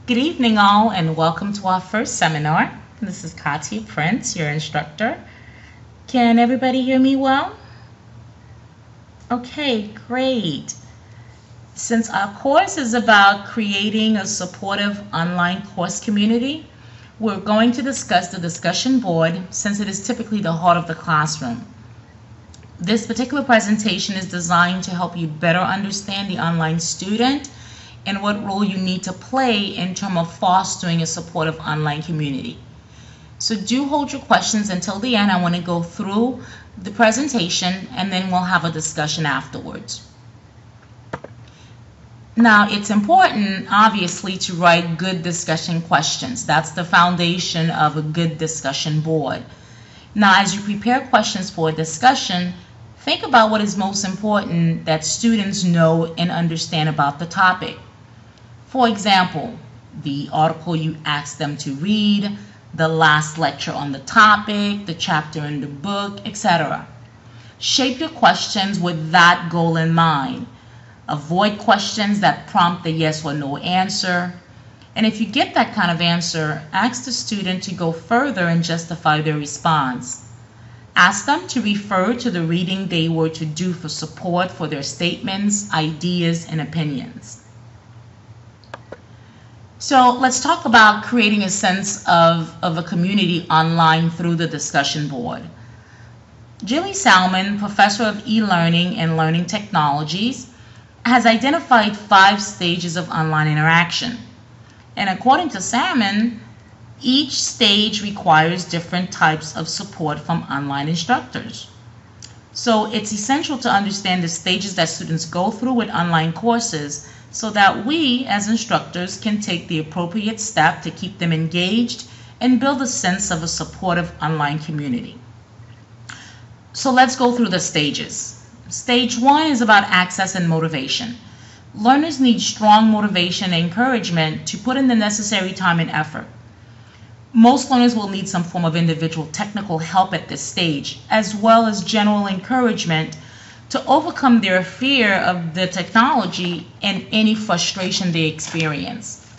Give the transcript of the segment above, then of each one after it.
Good evening, all, and welcome to our first seminar. This is Katia Prince, your instructor. Can everybody hear me well? Okay, great. Since our course is about creating a supportive online course community, we're going to discuss the discussion board since it is typically the heart of the classroom. This particular presentation is designed to help you better understand the online student and what role you need to play in terms of fostering a supportive online community. So do hold your questions until the end. I want to go through the presentation and then we'll have a discussion afterwards. Now, it's important, obviously, to write good discussion questions. That's the foundation of a good discussion board. Now, as you prepare questions for a discussion, think about what is most important that students know and understand about the topic. For example, the article you asked them to read, the last lecture on the topic, the chapter in the book, etc. Shape your questions with that goal in mind. Avoid questions that prompt a yes or no answer. And if you get that kind of answer, ask the student to go further and justify their response. Ask them to refer to the reading they were to do for support for their statements, ideas, and opinions. So let's talk about creating a sense of a community online through the discussion board. Jilly Salmon, professor of e-learning and learning technologies, has identified 5 stages of online interaction. And according to Salmon, each stage requires different types of support from online instructors. So it's essential to understand the stages that students go through with online courses so that we, as instructors, can take the appropriate step to keep them engaged and build a sense of a supportive online community. So let's go through the stages. Stage 1 is about access and motivation. Learners need strong motivation and encouragement to put in the necessary time and effort. Most learners will need some form of individual technical help at this stage, as well as general encouragement to overcome their fear of the technology and any frustration they experience.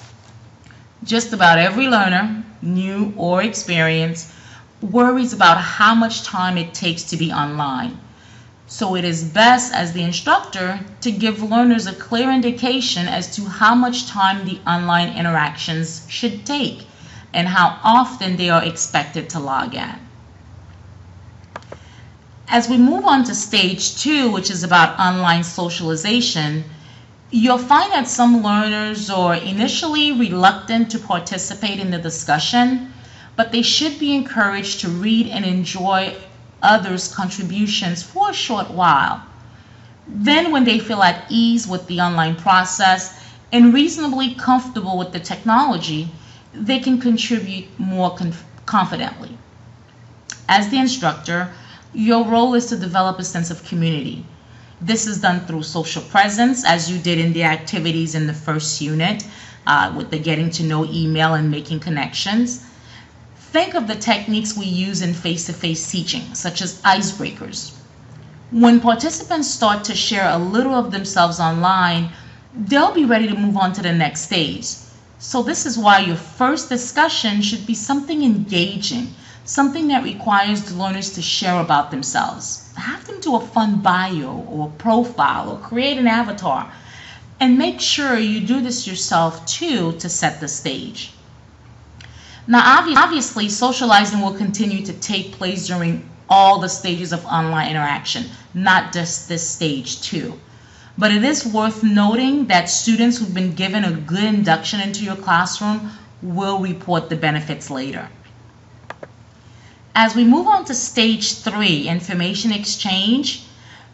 Just about every learner, new or experienced, worries about how much time it takes to be online. So it is best as the instructor to give learners a clear indication as to how much time the online interactions should take and how often they are expected to log in. As we move on to stage 2, which is about online socialization, you'll find that some learners are initially reluctant to participate in the discussion, but they should be encouraged to read and enjoy others' contributions for a short while. Then when they feel at ease with the online process and reasonably comfortable with the technology, they can contribute more confidently. As the instructor, your role is to develop a sense of community. This is done through social presence, as you did in the activities in the first unit, with the getting to know email and making connections. Think of the techniques we use in face-to-face teaching, such as icebreakers. When participants start to share a little of themselves online, they'll be ready to move on to the next stage. So this is why your first discussion should be something engaging, something that requires the learners to share about themselves. Have them do a fun bio or profile or create an avatar. And make sure you do this yourself too to set the stage. Now obviously socializing will continue to take place during all the stages of online interaction, not just this stage 2. But it is worth noting that students who've been given a good induction into your classroom will report the benefits later. As we move on to stage 3, information exchange,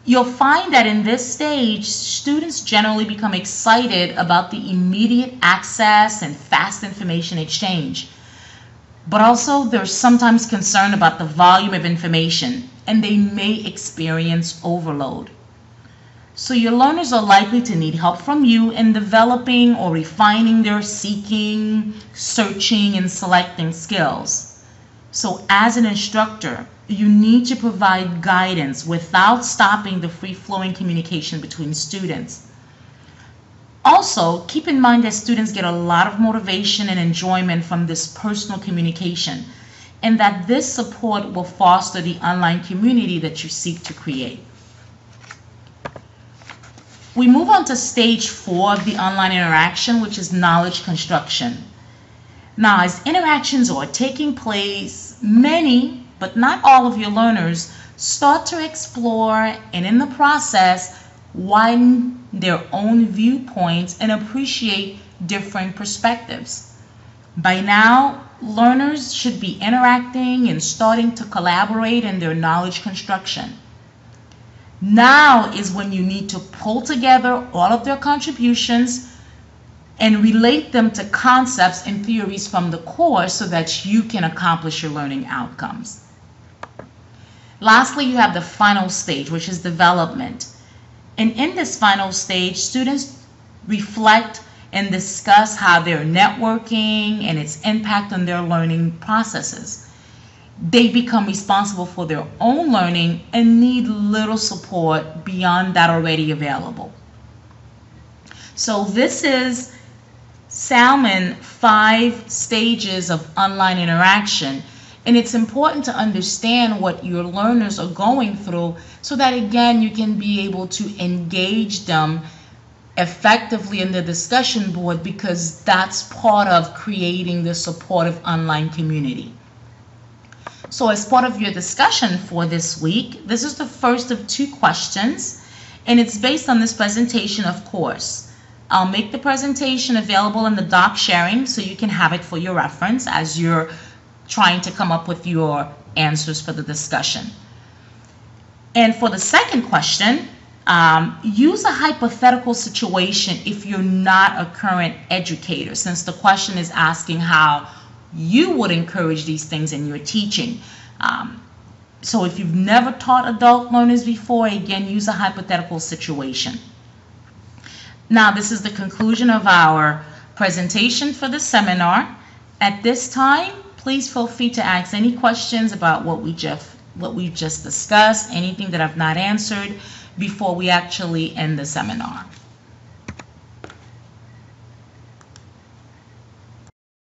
you'll find that in this stage, students generally become excited about the immediate access and fast information exchange. But also, they're sometimes concerned about the volume of information, and they may experience overload. So your learners are likely to need help from you in developing or refining their seeking, searching, and selecting skills. So as an instructor, you need to provide guidance without stopping the free-flowing communication between students. Also, Also, keep in mind that students get a lot of motivation and enjoyment from this personal communication, and that this support will foster the online community that you seek to create. We move on to stage 4 of the online interaction, which is knowledge construction. Now, as interactions are taking place, many, but not all of your learners start to explore and in the process widen their own viewpoints and appreciate different perspectives. By now, learners should be interacting and starting to collaborate in their knowledge construction. Now is when you need to pull together all of their contributions and relate them to concepts and theories from the course so that you can accomplish your learning outcomes. Lastly, you have the final stage, which is development. And in this final stage, students reflect and discuss how they're networking and its impact on their learning processes. They become responsible for their own learning and need little support beyond that already available. So this is Salmon 5 stages of online interaction. And it's important to understand what your learners are going through so that, again, you can be able to engage them effectively in the discussion board, because that's part of creating the supportive online community. So as part of your discussion for this week, this is the first of 2 questions, and it's based on this presentation, of course. I'll make the presentation available in the doc sharing so you can have it for your reference as you're trying to come up with your answers for the discussion. And for the second question, use a hypothetical situation if you're not a current educator, since the question is asking how you would encourage these things in your teaching. So if you've never taught adult learners before, again, use a hypothetical situation. Now, this is the conclusion of our presentation for the seminar. At this time, please feel free to ask any questions about what we've just discussed, anything that I've not answered before we actually end the seminar.